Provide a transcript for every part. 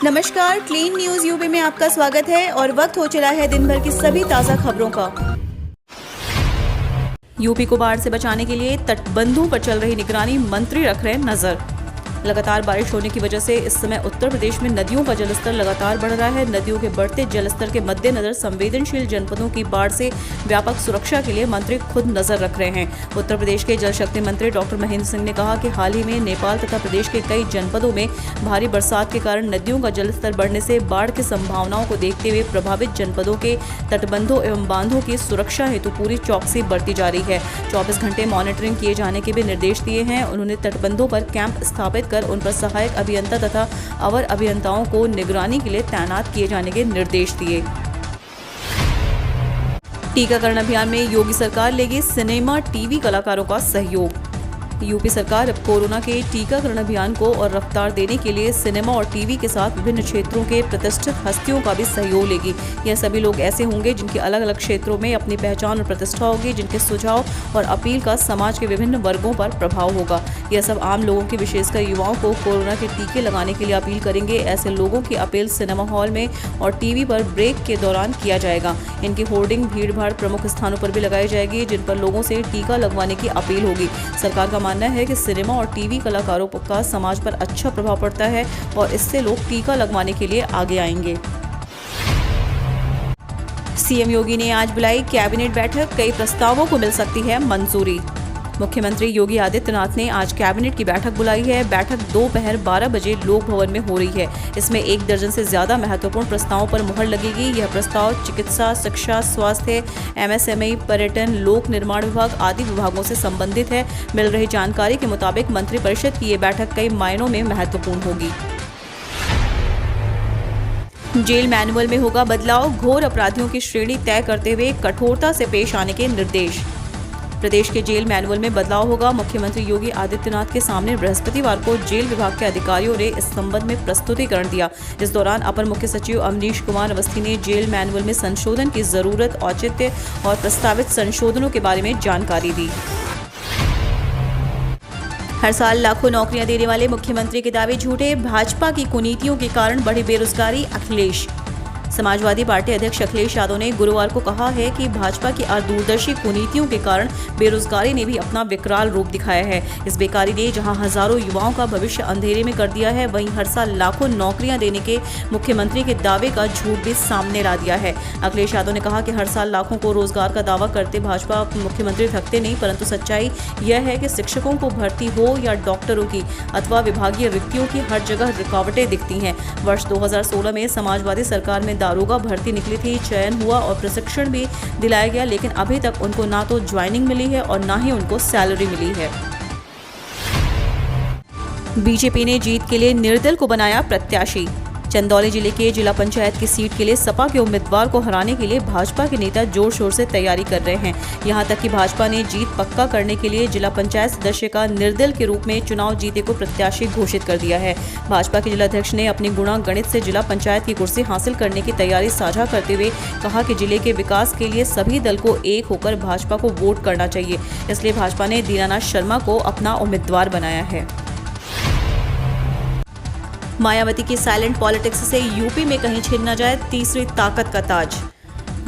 नमस्कार, clean news UP में आपका स्वागत है और वक्त हो चला है दिन भर की सभी ताज़ा खबरों का। यूपी को बाढ़ से बचाने के लिए तटबंधों पर चल रही निगरानी मंत्री रख रहे नजर। लगातार बारिश होने की वजह से इस समय उत्तर प्रदेश में नदियों का जलस्तर लगातार बढ़ रहा है। नदियों के बढ़ते जलस्तर के मद्देनजर संवेदनशील जनपदों की बाढ़ से व्यापक सुरक्षा के लिए मंत्री खुद नजर रख रहे हैं। उत्तर प्रदेश के जल शक्ति मंत्री डॉक्टर महेंद्र सिंह ने कहा कि हाल ही में नेपाल तथा प्रदेश के कई जनपदों में भारी बरसात के कारण नदियों का जलस्तर बढ़ने से बाढ़ की संभावनाओं को देखते हुए प्रभावित जनपदों के तटबंधों एवं बांधों की सुरक्षा हेतु पूरी चौकसी बरती जा रही है। 24 घंटे मॉनिटरिंग किए जाने के भी निर्देश दिए हैं। उन्होंने तटबंधों पर कैंप स्थापित कर उन पर सहायक अभियंता तथा अवर अभियंताओं को निगरानी के लिए तैनात किए जाने के निर्देश दिए। टीकाकरण अभियान में योगी सरकार लेगी सिनेमा टीवी कलाकारों का सहयोग। यूपी सरकार अब कोरोना के टीकाकरण अभियान को और रफ्तार देने के लिए सिनेमा और टीवी के साथ विभिन्न क्षेत्रों के प्रतिष्ठित हस्तियों का भी सहयोग लेगी। यह सभी लोग ऐसे होंगे जिनके अलग अलग क्षेत्रों में अपनी पहचान और प्रतिष्ठा होगी, जिनके सुझाव और अपील का समाज के विभिन्न वर्गों पर प्रभाव होगा। यह सब आम लोगों की, विशेषकर युवाओं को कोरोना के टीके लगाने के लिए अपील करेंगे। ऐसे लोगों की अपील सिनेमा हॉल में और टीवी पर ब्रेक के दौरान किया जाएगा। इनकी होर्डिंग भीड़-भाड़ प्रमुख स्थानों पर भी लगाई जाएगी, जिन पर लोगों से टीका लगवाने की अपील होगी। सरकार का मानना है कि सिनेमा और टीवी कलाकारों का समाज पर अच्छा प्रभाव पड़ता है और इससे लोग टीका लगवाने के लिए आगे आएंगे। सीएम योगी ने आज बुलाई कैबिनेट बैठक, कई प्रस्तावों को मिल सकती है मंजूरी। मुख्यमंत्री योगी आदित्यनाथ ने आज कैबिनेट की बैठक बुलाई है। बैठक दोपहर 12 बजे लोक भवन में हो रही है। इसमें 1 दर्जन से ज्यादा महत्वपूर्ण प्रस्तावों पर मुहर लगेगी। यह प्रस्ताव चिकित्सा, शिक्षा, स्वास्थ्य, एमएसएमई, पर्यटन, लोक निर्माण विभाग आदि विभागों से संबंधित है। मिल रही जानकारी के मुताबिक मंत्रिपरिषद की ये बैठक कई मायनों में महत्वपूर्ण होगी। जेल मैनुअल में होगा बदलाव, घोर अपराधियों की श्रेणी तय करते हुए कठोरता से पेश आने के निर्देश। प्रदेश के जेल मैनुअल में बदलाव होगा। मुख्यमंत्री योगी आदित्यनाथ के सामने बृहस्पतिवार को जेल विभाग के अधिकारियों ने इस संबंध में प्रस्तुतिकरण दिया। इस दौरान अपर मुख्य सचिव अवनीश कुमार अवस्थी ने जेल मैनुअल में संशोधन की जरूरत, औचित्य और प्रस्तावित संशोधनों के बारे में जानकारी दी। हर साल लाखों नौकरियां देने वाले मुख्यमंत्री के दावे झूठे, भाजपा की कुनीतियों के कारण बढ़ी बेरोजगारी, अखिलेश। समाजवादी पार्टी अध्यक्ष अखिलेश यादव ने गुरुवार को कहा है कि भाजपा की दूरदर्शी कुनीतियों के कारण बेरोजगारी ने भी अपना विकराल रूप दिखाया है। इस बेकारी ने जहां हजारों युवाओं का भविष्य अंधेरे में कर दिया है, वहीं हर साल लाखों नौकरियां देने के मुख्यमंत्री के दावे का झूठ भी सामने ला दिया है। अखिलेश यादव ने कहा कि हर साल लाखों को रोजगार का दावा करते भाजपा मुख्यमंत्री थकते नहीं, परंतु सच्चाई यह है कि शिक्षकों को भर्ती हो या डॉक्टरों की अथवा विभागीय रिक्तियों की, हर जगह रुकावटें दिखती हैं। वर्ष 2016 में समाजवादी सरकार में दारोगा भर्ती निकली थी, चयन हुआ और प्रशिक्षण भी दिलाया गया, लेकिन अभी तक उनको ना तो ज्वाइनिंग मिली है और ना ही उनको सैलरी मिली है। बीजेपी ने जीत के लिए निर्दल को बनाया प्रत्याशी। चंदौली जिले के जिला पंचायत की सीट के लिए सपा के उम्मीदवार को हराने के लिए भाजपा के नेता जोर शोर से तैयारी कर रहे हैं। यहां तक कि भाजपा ने जीत पक्का करने के लिए जिला पंचायत सदस्य का निर्दल के रूप में चुनाव जीते को प्रत्याशी घोषित कर दिया है। भाजपा के जिलाध्यक्ष ने अपनी गुणा गणित से जिला पंचायत की कुर्सी हासिल करने की तैयारी साझा करते हुए कहा कि जिले के विकास के लिए सभी दल को एक होकर भाजपा को वोट करना चाहिए। इसलिए भाजपा ने दीनानाथ शर्मा को अपना उम्मीदवार बनाया है। मायावती की साइलेंट पॉलिटिक्स से यूपी में कहीं छिन न जाए तीसरी ताकत का ताज।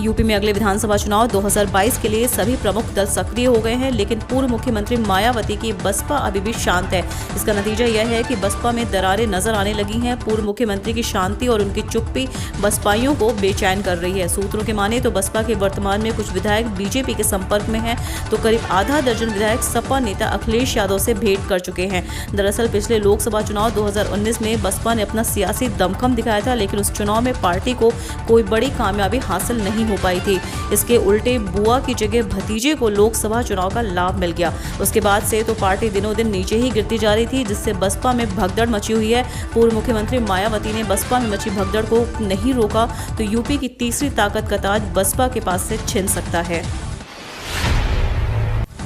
यूपी में अगले विधानसभा चुनाव 2022 के लिए सभी प्रमुख दल सक्रिय हो गए हैं, लेकिन पूर्व मुख्यमंत्री मायावती की बसपा अभी भी शांत है। इसका नतीजा यह है कि बसपा में दरारें नजर आने लगी हैं। पूर्व मुख्यमंत्री की शांति और उनकी चुप्पी बसपाइयों को बेचैन कर रही है। सूत्रों के माने तो बसपा के वर्तमान में कुछ विधायक बीजेपी के संपर्क में हैं, तो करीब आधा दर्जन विधायक सपा नेता अखिलेश यादव से भेंट कर चुके हैं। दरअसल पिछले लोकसभा चुनाव 2019 में बसपा ने अपना सियासी दमखम दिखाया था, लेकिन उस चुनाव में पार्टी को कोई बड़ी कामयाबी हासिल नहीं हो पाई थी। इसके उल्टे बुआ की जगह भतीजे को लोकसभा चुनाव का लाभ मिल गया। उसके बाद से तो पार्टी दिनों दिन नीचे ही गिरती जा रही थी, जिससे बसपा में भगदड़ मची हुई है। पूर्व मुख्यमंत्री मायावती ने बसपा में मची भगदड़ को नहीं रोका तो यूपी की तीसरी ताकत का ताज बसपा के पास से छिन सकता है।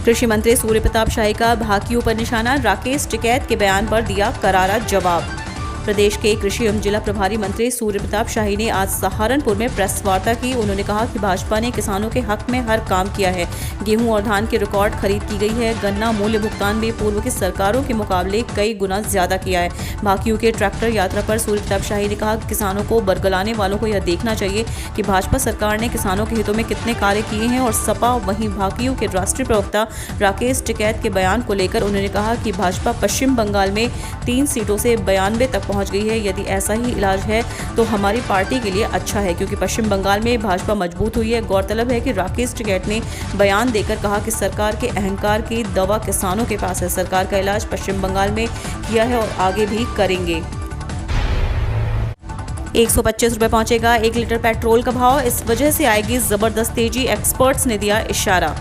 कृषि मंत्री सूर्य प्रताप शाही का भाकियों पर निशाना, राकेश टिकैत के बयान पर दिया करारा जवाब। प्रदेश के कृषि एवं जिला प्रभारी मंत्री सूर्य प्रताप शाही ने आज सहारनपुर में प्रेस वार्ता की। उन्होंने कहा कि भाजपा ने किसानों के हक में हर काम किया है। गेहूं और धान की रिकॉर्ड खरीद की गई है। गन्ना मूल्य भुगतान में पूर्व की सरकारों के मुकाबले कई गुना ज्यादा किया है। भाकियों के ट्रैक्टर यात्रा पर सूर्य प्रताप शाही ने कहा कि किसानों को बरगलाने वालों को यह देखना चाहिए कि भाजपा सरकार ने किसानों के हितों में कितने कार्य किए हैं। और सपा वहीं भाकियों के राष्ट्रीय प्रवक्ता राकेश टिकैत के बयान को लेकर उन्होंने कहा कि भाजपा पश्चिम बंगाल में 3 सीटों से 92 तक पहुंच गई है। यदि ऐसा ही इलाज है तो हमारी पार्टी के लिए अच्छा है, क्योंकि पश्चिम बंगाल में भाजपा मजबूत हुई है। गौरतलब है कि राकेश टिकैत ने बयान देकर कहा कि सरकार के अहंकार की दवा किसानों के पास है। सरकार का इलाज पश्चिम बंगाल में किया है और आगे भी करेंगे। 125 रुपये पहुंचेगा 1 लीटर पेट्रोल का भाव। इस वजह से आएगी जबरदस्त तेजी, एक्सपर्ट्स ने दिया इशारा।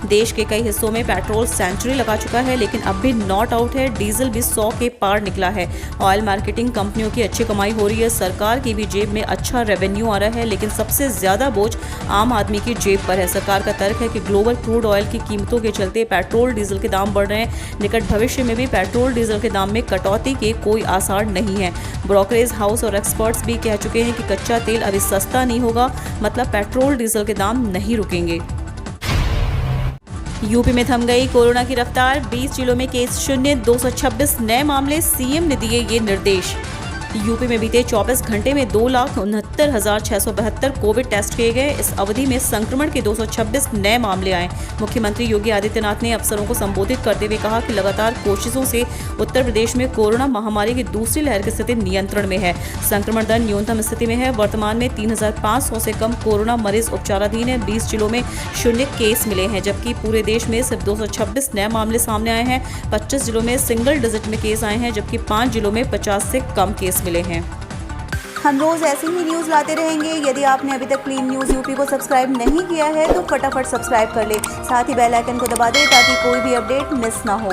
देश के कई हिस्सों में पेट्रोल सेंचुरी लगा चुका है, लेकिन अब भी नॉट आउट है। डीजल भी 100 के पार निकला है। ऑयल मार्केटिंग कंपनियों की अच्छी कमाई हो रही है। सरकार की भी जेब में अच्छा रेवेन्यू आ रहा है, लेकिन सबसे ज्यादा बोझ आम आदमी की जेब पर है। सरकार का तर्क है कि ग्लोबल क्रूड ऑयल की कीमतों के चलते पेट्रोल डीजल के दाम बढ़ रहे हैं। निकट भविष्य में भी पेट्रोल डीजल के दाम में कटौती के कोई आसार नहीं है। ब्रोकरेज हाउस और एक्सपर्ट्स भी कह चुके हैं कि कच्चा तेल अभी सस्ता नहीं होगा, मतलब पेट्रोल डीजल के दाम नहीं रुकेंगे। यूपी में थम गई कोरोना की रफ्तार। 20 जिलों में केस शून्य, 226 नए मामले। सीएम ने दिए ये निर्देश। यूपी में बीते 24 घंटे में 2,69,672 कोविड टेस्ट किए गए। इस अवधि में संक्रमण के 226 नए मामले आए। मुख्यमंत्री योगी आदित्यनाथ ने अफसरों को संबोधित करते हुए कहा कि लगातार कोशिशों से उत्तर प्रदेश में कोरोना महामारी की दूसरी लहर की स्थिति नियंत्रण में है। संक्रमण दर न्यूनतम स्थिति में है। वर्तमान में 3,500 से कम कोरोना मरीज उपचाराधीन है। 20 जिलों में शून्य केस मिले हैं, जबकि पूरे देश में सिर्फ 226 नए मामले सामने आए हैं। 25 जिलों में सिंगल डिजिट में केस आए हैं, जबकि 5 जिलों में 50 से कम केस मिले हैं। हम रोज ऐसी ही न्यूज लाते रहेंगे। यदि आपने अभी तक क्लीन न्यूज यूपी को सब्सक्राइब नहीं किया है तो फटाफट सब्सक्राइब कर ले। साथ ही बेल आइकन को दबा दे ताकि कोई भी अपडेट मिस ना हो।